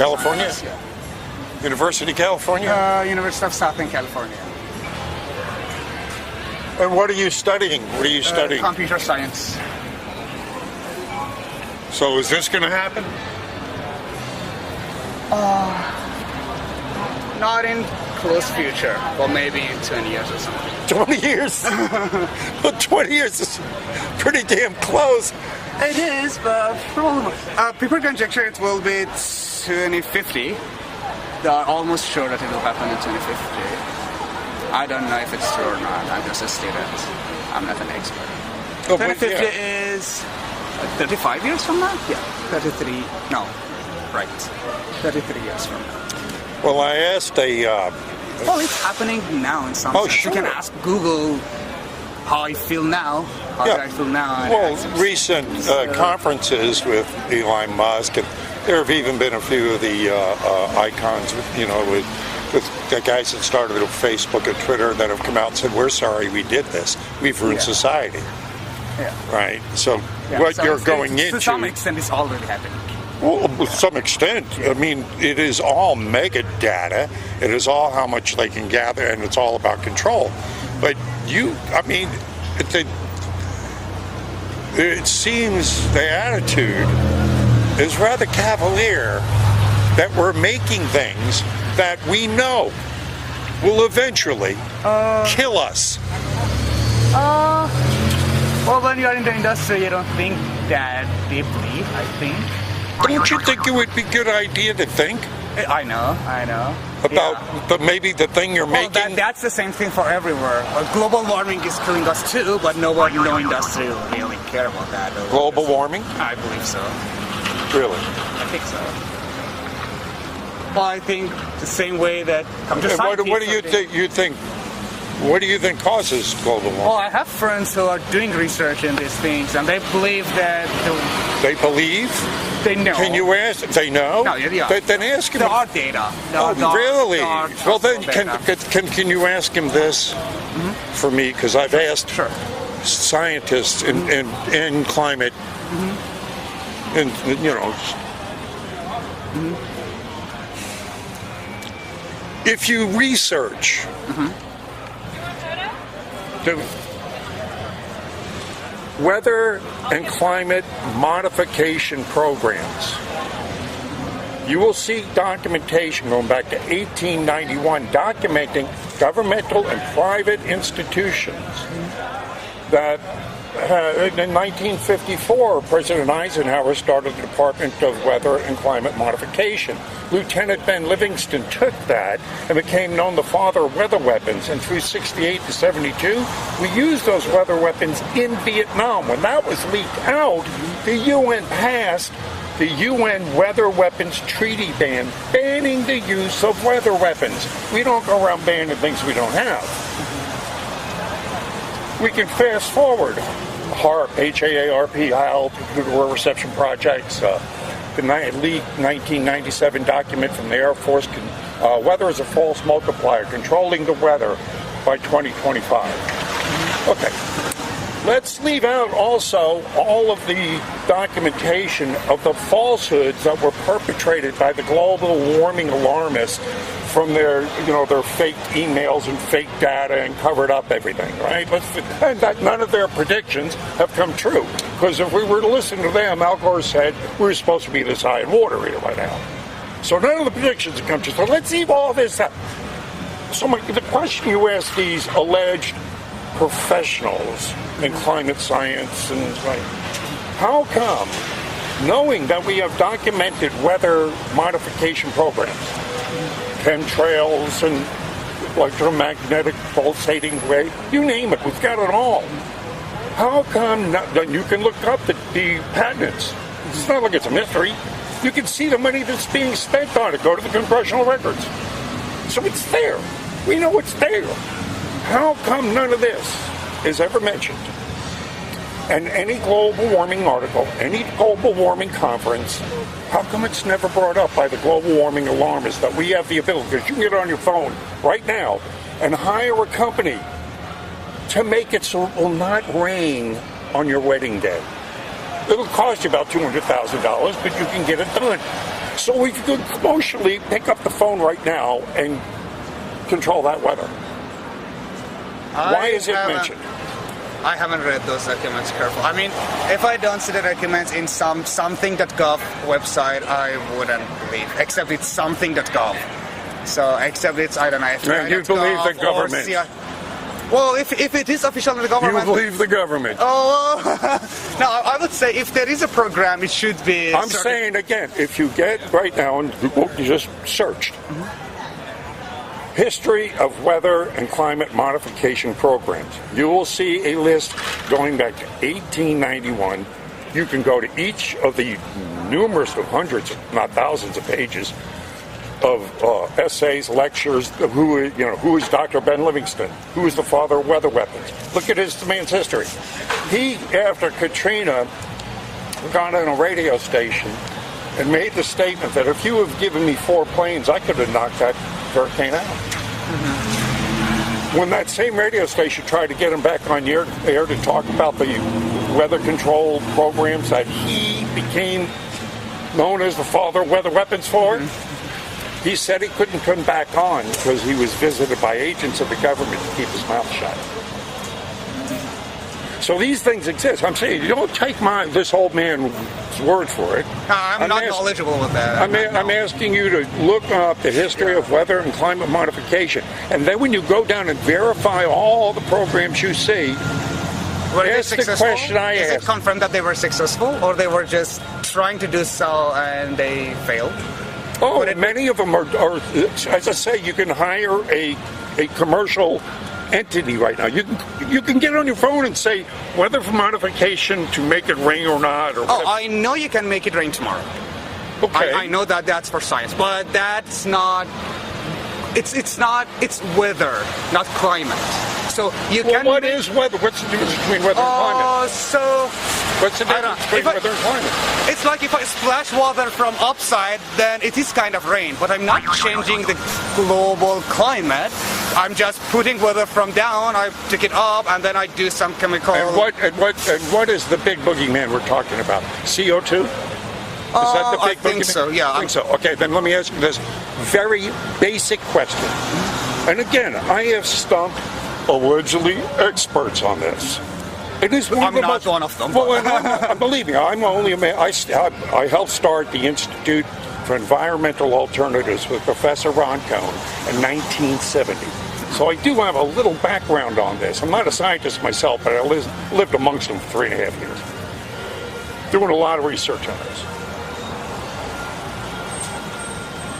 California? Science, yeah. University of California? University of Southern California. And what are you studying? What are you studying? Computer science. So is this going to happen? Not in close future, but maybe in 20 years or something. 20 years? Well, 20 years is pretty damn close. It is, but people conjecture it will be 2050. They are almost sure that it will happen in 2050. I don't know if it's true or not. I'm just a student. I'm not an expert. Oh, 2050 yeah. is 35 years from now? Yeah, 33. No, right. 33 years from now. Well, I asked a... Well, it's happening now in some sense. Sure. You can ask Google how I feel now. How do I feel now? Well, recent conferences with Elon Musk, and there have even been a few of the icons, with the guys that started with Facebook and Twitter that have come out and said, we're sorry we did this. We've ruined society. Yeah. Right? So what so you're going into... To some extent, it's already happening. Well, to some extent, I mean, it is all mega data. It is all how much they can gather, and it's all about control. But it seems the attitude is rather cavalier that we're making things that we know will eventually kill us. Well, when you're in the industry, you don't think that deeply, I think. Don't you think it would be a good idea to think I know. about maybe the thing you're making? That's the same thing for everywhere. Global warming is killing us too, but no industry will really care about that. Global warming? I believe so. Really? I think so. Well, I think the same way that What do you think causes global warming? Well, I have friends who are doing research in these things, and they believe that They believe? they know. Can you ask? They know? No, yeah. Then ask him. There are data. Really? Well, then data. can you ask him this for me? Because I've asked Sure. scientists in climate, and if you research the weather and climate modification programs, you will see documentation going back to 1891 documenting governmental and private institutions that in 1954, President Eisenhower started the Department of Weather and Climate Modification. Lieutenant Ben Livingston took that and became known the father of weather weapons. And through 68 to 72, we used those weather weapons in Vietnam. When that was leaked out, the UN passed the UN Weather Weapons Treaty banning the use of weather weapons. We don't go around banning things we don't have. We can fast forward. HAARP, H-A-A-R-P, High Altitude Reception Projects, the leaked 1997 document from the Air Force, Weather is a False Multiplier, Controlling the Weather by 2025. Okay. Let's leave out also all of the documentation of the falsehoods that were perpetrated by the global warming alarmists from their fake emails and fake data and covered up everything, right? And that none of their predictions have come true. Because if we were to listen to them, Al Gore said we're supposed to be this high in water here right now. So none of the predictions have come true. So let's leave all this up. So the question you ask these alleged professionals in climate science and how come, knowing that we have documented weather modification programs, chemtrails and electromagnetic pulsating wave, you name it, we've got it all. How come you can look up the patents? It's not like it's a mystery. You can see the money that's being spent on it. Go to the congressional records. So it's there. We know it's there. How come none of this is ever mentioned? And any global warming article, any global warming conference, how come it's never brought up by the global warming alarmists that we have the ability, because you can get it on your phone right now and hire a company to make it so it will not rain on your wedding day. It'll cost you about $200,000, but you can get it done. So we could commercially pick up the phone right now and control that weather. Why is it mentioned? I haven't read those documents carefully. I mean, if I don't see the documents in something.gov website, I wouldn't believe. Except it's something.gov. So, except it's, I don't know. And you believe the government? Well, if it is official in the government... You believe the government? Oh, no, I would say if there is a program, it should be... I'm saying again, if you get right now and Google, you just searched, history of weather and climate modification programs, you will see a list going back to 1891. You can go to each of the numerous of hundreds, if not thousands of pages of essays, lectures. Who is Dr. Ben Livingston? Who is the father of weather weapons? Look at this man's history. He, after Katrina, got on a radio station and made the statement that if you have given me 4 planes, I could have knocked that hurricane out. When that same radio station tried to get him back on the air to talk about the weather control programs that he became known as the father of weather weapons for, he said he couldn't come back on because he was visited by agents of the government to keep his mouth shut. So these things exist. I'm saying, you don't take this old man's word for it. No, I'm not knowledgeable with that. I'm asking you to look up the history of weather and climate modification. And then when you go down and verify all the programs you see, ask the question I asked. Is it confirmed that they were successful, or they were just trying to do so and they failed? Oh, many of them are, as I say, you can hire a commercial entity right now. You can get on your phone and say weather for modification to make it rain or not. Or oh, I know you can make it rain tomorrow. Okay. I know that's for science, but that's not. It's weather, not climate. So you can. What is weather? What's the difference between weather and climate? What's the difference between weather and climate? It's like if I splash water from upside, then it is kind of rain. But I'm not changing the global climate. I'm just putting weather from down. I take it up, and then I do some chemical. And what is the big boogeyman we're talking about? CO2? Is that the big boogeyman? I think so. Yeah. I think so. Okay, then let me ask you this very basic question. And again, I have stumped allegedly experts on this. It is I'm not one of them. Well, believe me, I'm only a man. I helped start the Institute for Environmental Alternatives with Professor Ron Cohn in 1970. So I do have a little background on this. I'm not a scientist myself, but I lived amongst them for 3.5 years, doing a lot of research on this.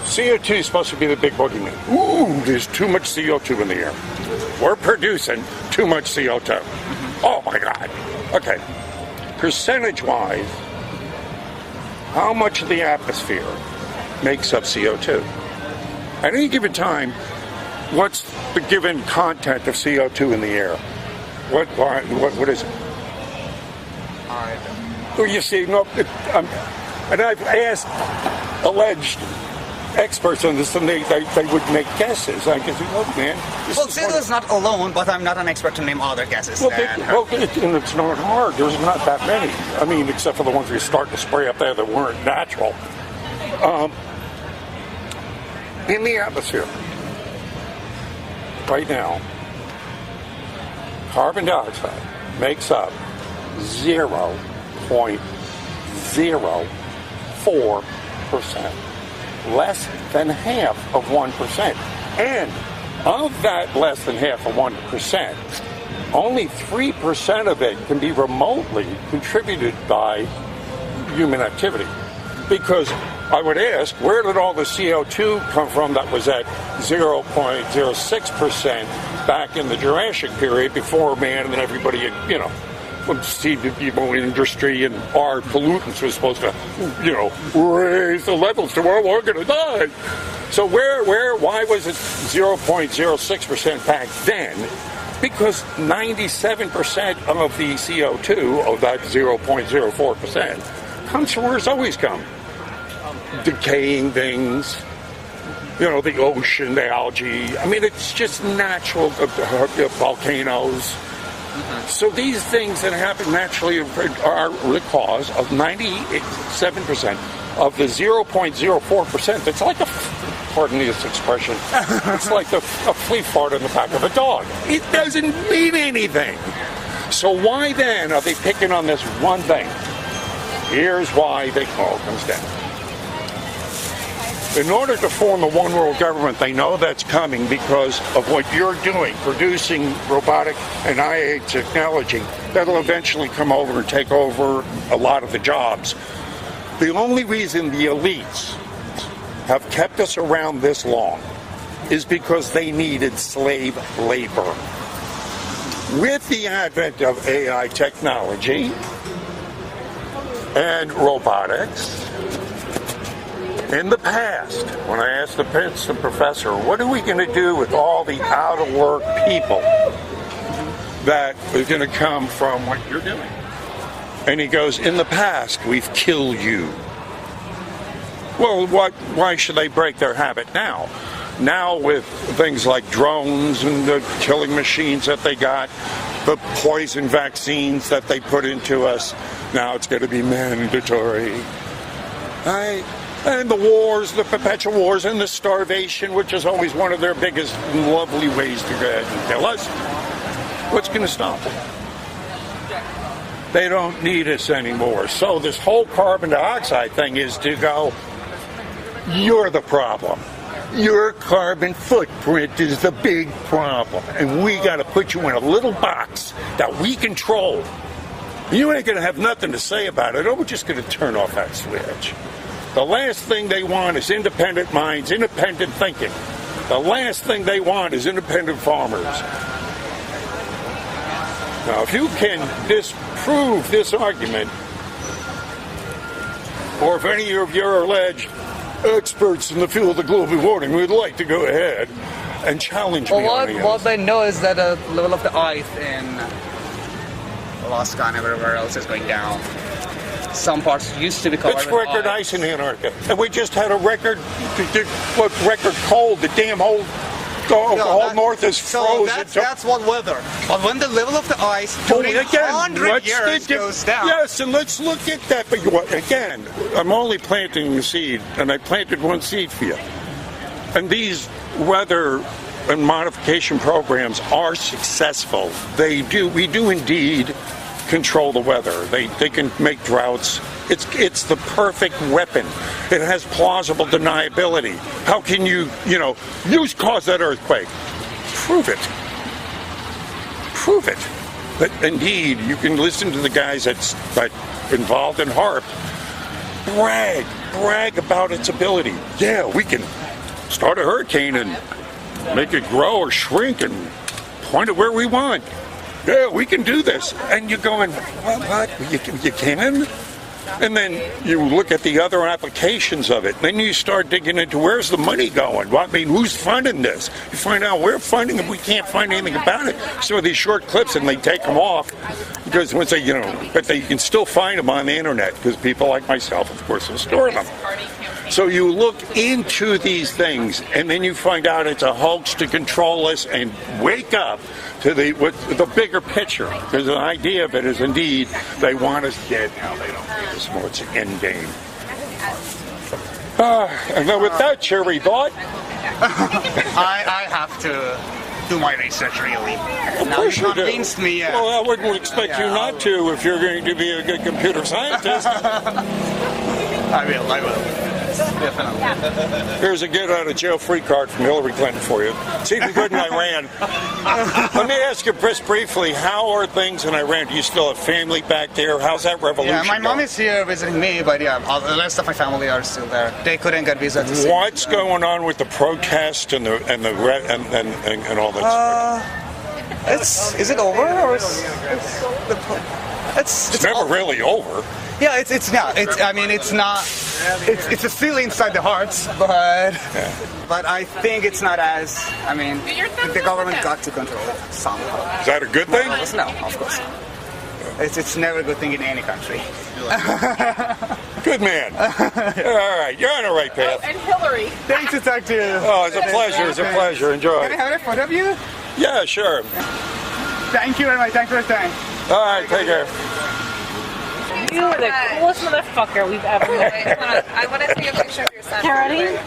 CO2 is supposed to be the big boogeyman. Ooh, there's too much CO2 in the air. We're producing too much CO2. Oh my God. Okay. Percentage-wise, how much of the atmosphere makes up CO2? At any given time, what's the given content of CO2 in the air? What is it? Well, you see, no, and I've asked alleged experts on this, and they would make guesses. I can say, oh man. Well, CO2 is not alone, but I'm not an expert to name other gases. Well, and it's not hard. There's not that many. I mean, except for the ones we start to spray up there that weren't natural. In the atmosphere, right now, carbon dioxide makes up 0.04%. Less than half of 1%. And of that less than half of 1%, only 3% of it can be remotely contributed by human activity. Because I would ask, where did all the CO2 come from that was at 0.06% back in the Jurassic period before man and everybody, people industry and our pollutants was supposed to, raise the levels to where we're going to die. So why was it 0.06% back then? Because 97% of the CO2 of that 0.04% comes from where it's always come. Decaying things, the ocean, the algae. I mean, it's just natural volcanoes. So these things that happen naturally are the cause of 97% of the 0.04%, it's like pardon this expression, it's like a flea fart in the back of a dog. It doesn't mean anything. So why then are they picking on this one thing? Here's why it all comes down. In order to form a one world government, they know that's coming because of what you're doing, producing robotic and IA technology that'll eventually come over and take over a lot of the jobs. The only reason the elites have kept us around this long is because they needed slave labor. With the advent of AI technology and robotics, in the past, when I asked the Princeton professor, what are we going to do with all the out-of-work people that are going to come from what you're doing? And he goes, in the past, we've killed you. Well, why should they break their habit now? Now with things like drones and the killing machines that they got, the poison vaccines that they put into us, now it's going to be mandatory. And the wars, the perpetual wars, and the starvation, which is always one of their biggest lovely ways to go ahead and kill us. What's going to stop them? They don't need us anymore. So this whole carbon dioxide thing is to go, you're the problem. Your carbon footprint is the big problem. And we got to put you in a little box that we control. You ain't going to have nothing to say about it. We're just going to turn off that switch. The last thing they want is independent minds, independent thinking. The last thing they want is independent farmers. Now, if you can disprove this argument, or if any of your alleged experts in the field of global warming would like to go ahead and challenge me on this. What I know is that the level of the ice in Alaska and everywhere else is going down. Some parts used to be covered with record ice in Antarctica. And we just had a record cold. The damn whole north is frozen. So that's what weather. But when the level of the ice during 100 years goes down. Yes, and let's look at that. But again, I'm only planting a seed, and I planted one seed for you. And these weather and modification programs are successful. We do indeed control the weather. They can make droughts. It's the perfect weapon. It has plausible deniability. How can you cause that earthquake? Prove it. Prove it. But indeed, you can listen to the guys that's involved in HAARP brag about its ability. Yeah, we can start a hurricane and make it grow or shrink and point it where we want. Yeah, we can do this. And you're going, what? You can? And then you look at the other applications of it. Then you start digging into where's the money going? Well, I mean, who's funding this? You find out we're funding it. We can't find anything about it. So these short clips, and they take them off because once they, but you can still find them on the internet because people like myself, of course, will store them. So you look into these things, and then you find out it's a hoax to control us and wake up to the bigger picture. Because the idea of it is indeed they want us dead now. They don't need us more. It's an end game. And then with that cheery thought, I have to do my research really. Now you convinced me. Well, I wouldn't expect you not to if you're going to be a good computer scientist. I will. Definitely. Here's a get out of jail free card from Hillary Clinton for you. See if you're good in Iran. Let me ask you just briefly, how are things in Iran? Do you still have family back there? How's that revolution Yeah, my mom going? is here visiting me, but yeah, the rest of my family are still there. They couldn't get visa to see. What's going on with the protest and all that? Is it over or it's never really over. Yeah, it's not. It's not. It's still inside the hearts, but I think it's not as. The government got to control it somehow. Is that a good thing? No, of course not. It's never a good thing in any country. Good man. All right, you're on the right path. Oh, and Hillary. Thanks to talk to you. Oh, it's a pleasure. It's a pleasure. Enjoy. Can I have a photo of you? Yeah, sure. Thank you very much. Thanks for your time. All right, take care. You are the coolest motherfucker we've ever met. Wait, hold on. I want to take a picture of your son. Okay, ready?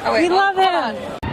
Oh, wait, We love hold him. on.